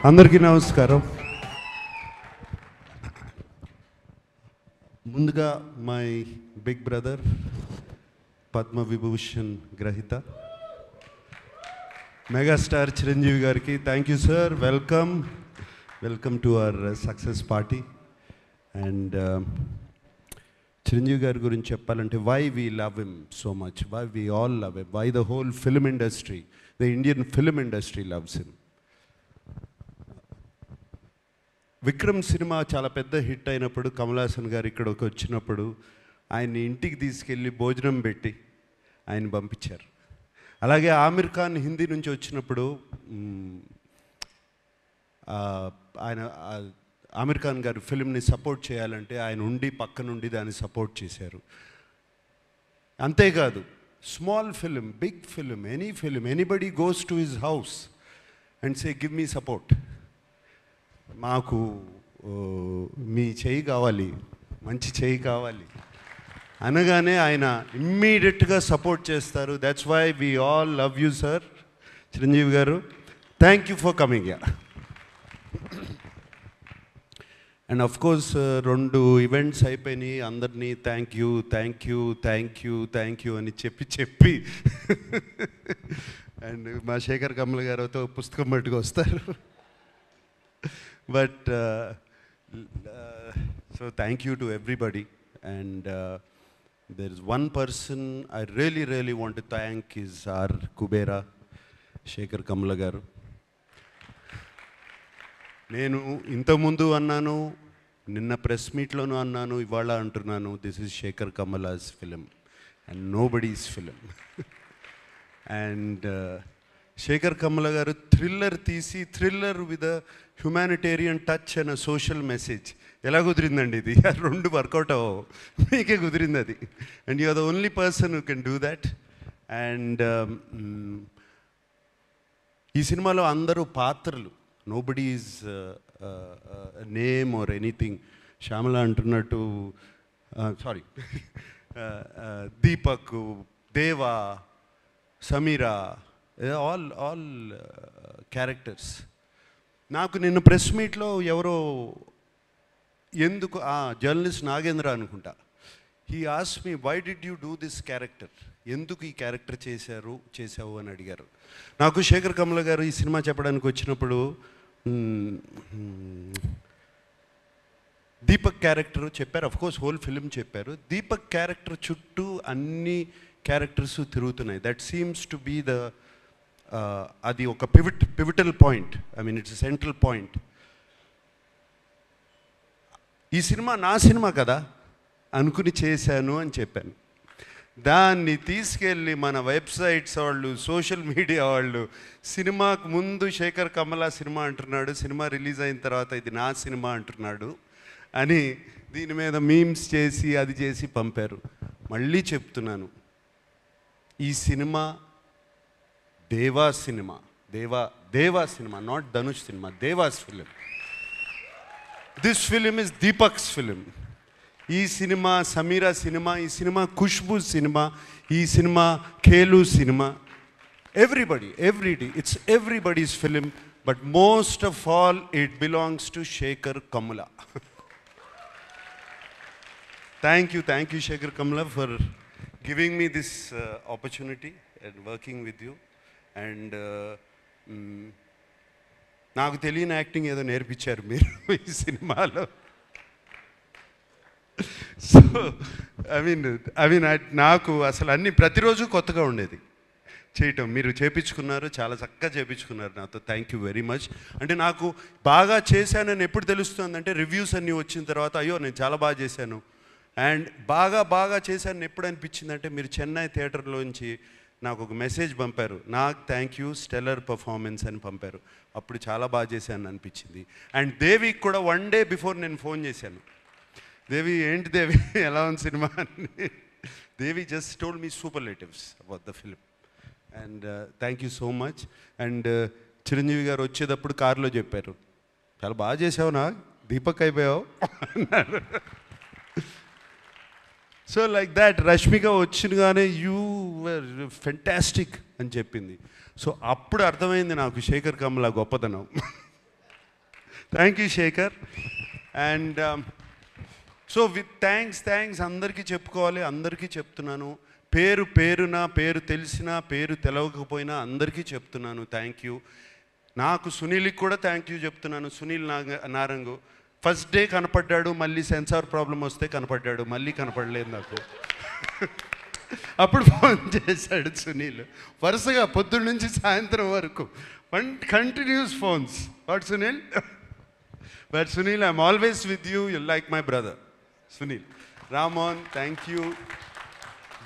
అందరికీ నమస్కారం. ముందుగా my big brother Padma Vibhushan గ్రహీత మెగాస్టార్ చిరంజీవి గారికి thank you sir. Welcome to our success party. And Chiranjeevi గారి గురించి చెప్పాలంటే why we love him so much, why we all love him, why the whole film industry, the Indian film industry loves him. Vikram cinema చాలా పెద్ద hit అయినప్పుడు కమల్ హాసన్ గారు ఇక్కడికి వచ్చినప్పుడు ఆయన్ని ఇంటికి తీసుకెళ్ళి భోజనం పెట్టి ఆయన పంపించారు. అలాగే ఆమిర్ ఖాన్ హిందీ నుంచి వచ్చినప్పుడు ఆయన ఆమిర్ ఖాన్ గారు ఫిల్మ్ని సపోర్ట్ చేయాలంటే ఆయన ఉండి పక్క నుండి దాన్ని సపోర్ట్ చేశారు. అంతేకాదు small film, big film, any film, anybody goes to his house and say give me support, మాకు మీ చేయి కావాలి, మంచి చేయి కావాలి అనగానే ఆయన ఇమ్మీడియట్గా సపోర్ట్ చేస్తారు. That's why we all love you sir Chiranjeevi garu. Thank you for coming యా. అండ్ ఆఫ్ కోర్స్ 2 ఈవెంట్స్ అయిపోయినాయి. అందరినీ థ్యాంక్ యూ అని చెప్పి అండ్ మా శేఖర్ కమల గారితో పుస్తకం పట్టుకు వస్తారు. But so thank you to everybody. And there is one person I really want to thank is our Kubera Shekhar Kamala garu. నేను ఇంతకుముందు అన్నాను, నిన్న ప్రెస్ మీట్లోనూ అన్నాను, ఇవాళ అంటున్నాను, this is Sekhar Kammula's film and nobody's film. And Sekhar Kammula garu thriller తీసి, thriller with a humanitarian touch and a social message. ఎలా కుదిరిందండి ఇది? 2 వర్కౌట్ అవ్వవు, మీకే కుదిరింది అది. And you are the only person who can do that. And ఈ సినిమాలో అందరూ పాత్రలు, nobody is name or anything. Shyamala అంటున్నట్టు, sorry, Deepak, Deva, Sameera, all characters. నాకు నిన్న ప్రెస్ మీట్లో ఎవరో ఎందుకు జర్నలిస్ట్ నాగేంద్ర అనుకుంటా, he ask me why did you do this character, ఎందుకు ఈ క్యారెక్టర్ చేసావు అని అడిగారు. నాకు శేఖర్ కమల గారు ఈ సినిమా చెప్పడానికి వచ్చినప్పుడు దీపక్ క్యారెక్టర్ చెప్పారు, అఫ్కోర్స్ హోల్ ఫిలిం చెప్పారు. దీపక్ క్యారెక్టర్ చుట్టూ అన్ని క్యారెక్టర్స్ తిరుగుతున్నాయి. That seems to be the అది ఒక pivotal point, I mean it's central point. ఈ సినిమా నా సినిమా కదా అనుకుని చేశాను అని చెప్పాను. దాన్ని తీసుకెళ్ళి మన వెబ్సైట్స్ వాళ్ళు, సోషల్ మీడియా వాళ్ళు, సినిమాకు ముందు శేఖర్ కమల సినిమా అంటున్నాడు, సినిమా రిలీజ్ అయిన తర్వాత ఇది నా సినిమా అంటున్నాడు అని దీని మీద మీమ్స్ చేసి అది చేసి పంపారు. మళ్ళీ చెప్తున్నాను, ఈ సినిమా దేవా సినిమా, దేవా సినిమా, నాట్ ధనుష్ సినిమా, Deva's film. This film is Deepak's film. ఈ సినిమా సమీరా సినిమా, ఈ సినిమా ఖుష్బూ సినిమా, ఈ సినిమా ఖేలు సినిమా, everybody, it's everybody's film. But most of all it belongs to Sekhar Kammula. Thank you Sekhar Kammula for giving me this opportunity and working with you. And నాకు తెలియని యాక్టింగ్ ఏదో నేర్పించారు మీరు ఈ సినిమాలో. సో ఐ మీన్ నాకు అసలు అన్నీ ప్రతిరోజు కొత్తగా ఉండేది చేయటం. మీరు చేపించుకున్నారు, చాలా చక్కగా చేపించుకున్నారు నాతో. Thank you very much. అంటే నాకు బాగా చేశానని ఎప్పుడు తెలుస్తుందంటే రివ్యూస్ అన్నీ వచ్చిన తర్వాత, అయ్యో నేను చాలా బాగా చేశాను. అండ్ బాగా చేశాను ఎప్పుడు అనిపించిందంటే, మీరు చెన్నై థియేటర్లోంచి నాకు ఒక మెసేజ్ పంపారు, నాకు థ్యాంక్ యూ స్టెల్లర్ పర్ఫార్మెన్స్ అని పంపారు. అప్పుడు చాలా బాగా చేశాను అనిపించింది. అండ్ దేవికి కూడా 1 డే బిఫోర్ నేను ఫోన్ చేశాను, దేవి ఏంటి దేవి ఎలా ఉంది సినిమా అని. Devi just told me superlatives about the film. And thank you so much. And Chiranjeevi garu వచ్చేటప్పుడు కారులో చెప్పారు, చాలా బాగా చేసావు, నా దీపక్ అయిపోయావు అన్నారు. సో లైక్ దాట్ రష్మిక వచ్చినగానే యూ వర్ ఫెంటాస్టిక్ అని చెప్పింది. సో అప్పుడు అర్థమైంది నాకు శేఖర్ కమల గొప్పతనం. Thank you Sekhar. And so with thanks అందరికీ చెప్పుకోవాలి, అందరికీ చెప్తున్నాను. పేరున పేరు తెలిసినా పేరు తెలవకపోయినా అందరికీ చెప్తున్నాను థ్యాంక్ యూ. నాకు సునీల్కి కూడా థ్యాంక్ యూ చెప్తున్నాను. సునీల్ నారంగు ఫస్ట్ డే కనపడ్డాడు, మళ్ళీ సెన్సార్ ప్రాబ్లం వస్తే కనపడ్డాడు, మళ్ళీ కనపడలేదు నాకు. అప్పుడు ఫోన్ చేశాడు సునీల్, వరుసగా పొద్దున్న నుంచి సాయంత్రం వరకు continuous phones. What Sunil? But Sunil, I'm always with you, you like my brother. Sunil. Ramon, thank you.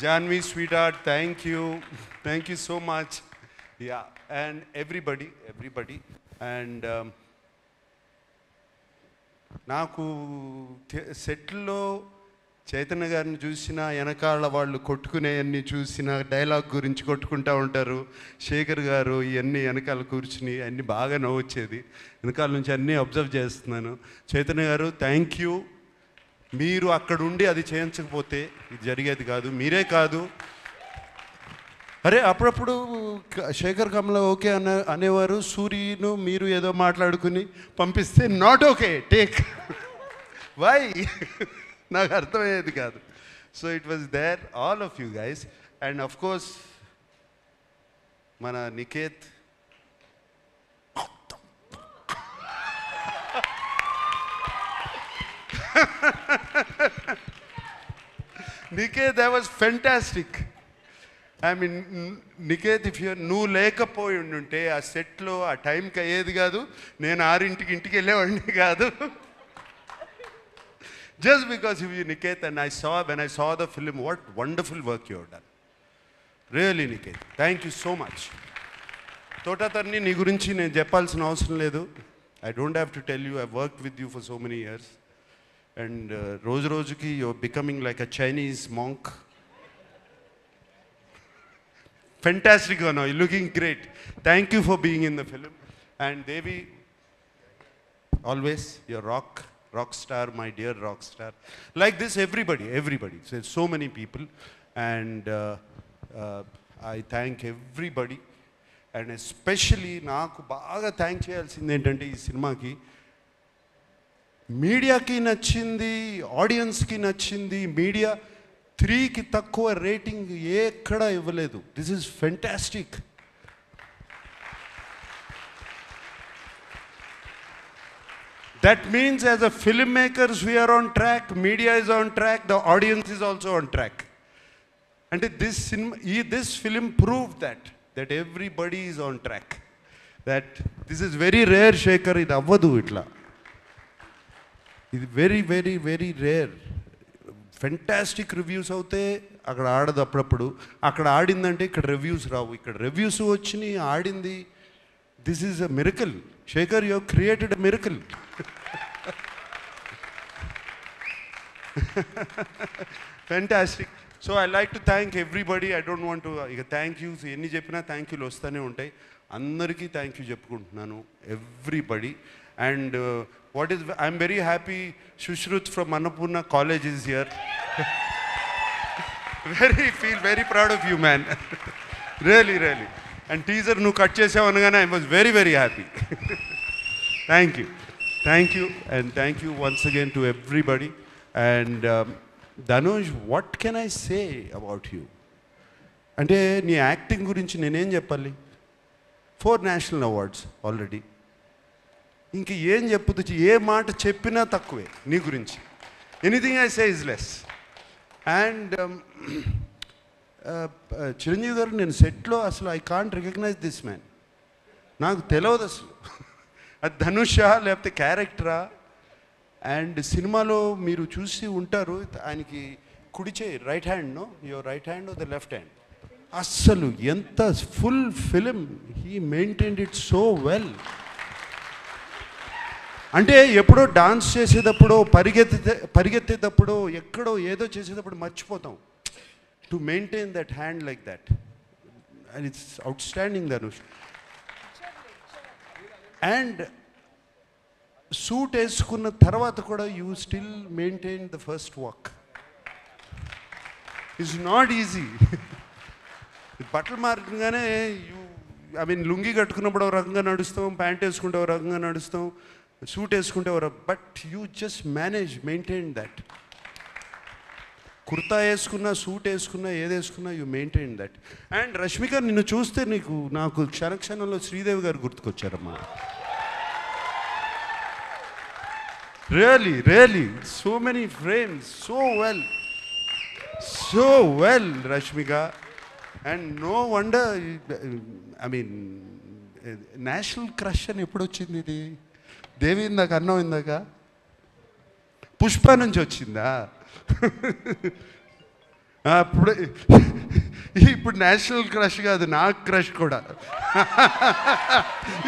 Janvi, sweetheart, thank you so much. Yeah, and everybody, and నాకు సెట్లో చైతన్య గారిని చూసిన, వెనకాల వాళ్ళు కొట్టుకునేవన్నీ చూసిన, డైలాగ్ గురించి కొట్టుకుంటూ ఉంటారు. శేఖర్ గారు ఇవన్నీ వెనకాల కూర్చుని అన్నీ బాగా నవ్వొచ్చేది. వెనకాల నుంచి అన్నీ అబ్జర్వ్ చేస్తున్నాను. చైతన్య గారు థ్యాంక్ యూ. మీరు అక్కడ ఉండి అది చేయించకపోతే ఇది జరిగేది కాదు. మీరే కాదు, అరే అప్పుడప్పుడు శేఖర్ కమల ఓకే అనేవారు, సూర్యను మీరు ఏదో మాట్లాడుకుని పంపిస్తే నాట్ ఓకే టేక్ వై నాకు అర్థమయ్యేది కాదు. So it was there all of you guys. And of course మన Niket, Niket, that was fantastic. I mean, Niket, if నువ్వు లేకపోయి ఉంటే ఆ సెట్లో ఆ టైంకి అయ్యేది కాదు, నేను 6ంటికి ఇంటికి వెళ్ళేవాడిని కాదు. Just because of you, Niket, and when I saw the film, what wonderful work you have done. Really, Niket, thank you so much. Thota Tharani నీ గురించి నేను చెప్పాల్సిన అవసరం లేదు. I don't have to tell you, I've worked with you for so many years. And రోజుకి you're becoming like a Chinese monk. Fantastic, you're looking great. Thank you for being in the film. And Devi, always your rock star, my dear rock star. Like this, everybody. So many people. And I thank everybody. And especially నాకు బాగా thank చేయాల్సింది ఏంటంటే, ఈ సినిమాకి మీడియాకి నచ్చింది, ఆడియన్స్కి నచ్చింది. మీడియా 3కి తక్కువ రేటింగ్ ఎక్కడ ఇవ్వలేదు. This is fantastic. That means as a filmmakers we are on track, media is on track, the audience is also on track. And this film proved that everybody is on track. That this is very rare, Shekhar, ఇది అవ్వదు ఇట్లా. ఇది very rare. Fantastic reviews అవుతే అక్కడ ఆడదు, అప్పుడప్పుడు అక్కడ ఆడిందంటే ఇక్కడ రివ్యూస్ రావు. ఇక్కడ రివ్యూస్ వచ్చినాయి, ఆడింది. This is a miracle. Shekhar, you have created a miracle. Fantastic. So I like to thank everybody. I don't want to ఇక థ్యాంక్ యూస్ ఎన్ని చెప్పినా థ్యాంక్ యూలు వస్తూనే ఉంటాయి. అందరికీ థ్యాంక్ యూ చెప్పుకుంటున్నాను, everybody. And I'm very happy Shushruth from Annapurna College is here. Feel very proud of you, man. Really. And teaser nu cut chesavu anagane I was very happy. Thank you and thank you once again to everybody. And Dhanush, what can I say about you? Ante nee acting gurinchi nenu em cheppali? 4 national awards already. ఇంక ఏం చెప్పొచ్చు, ఏ మాట చెప్పినా తక్కువే నీ గురించి. Anything I say is less. And Chiranjeevi గారు, నేను సెట్లో అసలు I can't recognise this man. నాకు తెలియదు అసలు అది ధనుషా లేకపోతే క్యారెక్టరా. అండ్ సినిమాలో మీరు చూసి ఉంటారు, ఆయనకి కుడి చేయి, right hand, your right hand the left hand, అస్సలు ఎంత full film he maintained it so well. అంటే ఎప్పుడో డాన్స్ చేసేటప్పుడు, పరిగెత్తేటప్పుడు, ఎక్కడో ఏదో చేసేటప్పుడు మర్చిపోతాం. To maintain that hand like that, and it's outstanding Dhanush. And suit వేసుకున్న తర్వాత కూడా you still maintain the first walk. It's not easy. బట్టలు మారగానే లుంగి కట్టుకున్నప్పుడు ఒక రకంగా నడుస్తాం, ప్యాంట్ వేసుకుంటే ఒక రకంగా నడుస్తాం, సూట్ వేసుకుంటే but you just maintain that. Kurta వేసుకున్నా, సూట్ వేసుకున్నా, ఏది వేసుకున్నా you maintain that. And Rashmika, నిన్ను చూస్తే నాకు క్షణక్షణంలో శ్రీదేవి గారు గుర్తుకొచ్చారమ్మా. Really so many frames, so well Rashmika. And no wonder, I mean national crush అని ఎప్పుడు వచ్చింది ఇది? దేవి ఇందాక అన్నం, ఇందాక పుష్ప నుంచి వచ్చిందా? ఇప్పుడు నేషనల్ క్రష్ కాదు, నాకు క్రష్ కూడా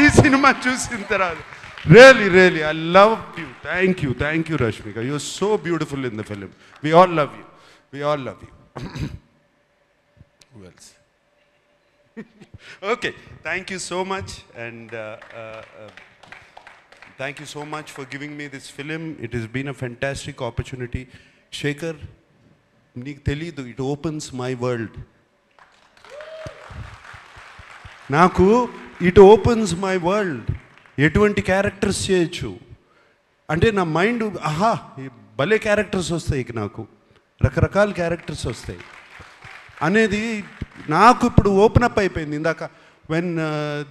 ఈ సినిమా చూసిన తర్వాత. Really I love you. Thank you Rashmika. You are so beautiful in the film. We all love you. Who else? Okay, thank you so much, and thank you so much for giving me this film. It has been a fantastic opportunity. Shekhar, నీకు తెలీదు, it opens my world. నాకు it opens my world. ఎటువంటి characters చేయొచ్చు అంటే నా mind, భలే characters వస్తాయి, నాకు రకరకాల క్యారెక్టర్స్ వస్తాయి అనేది నాకు ఇప్పుడు ఓపెన్ అప్ అయిపోయింది. ఇందాక వెన్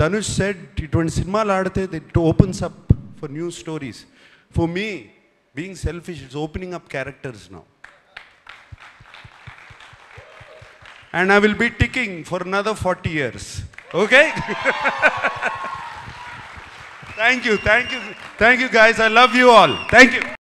ధనుష్ సెడ్ ఇటువంటి సినిమాలు ఆడితే it opens up for new stories. For me, being selfish, it's opening up characters now. And I will be ticking for another 40 years. Okay? Thank you guys. I love you all. Thank you.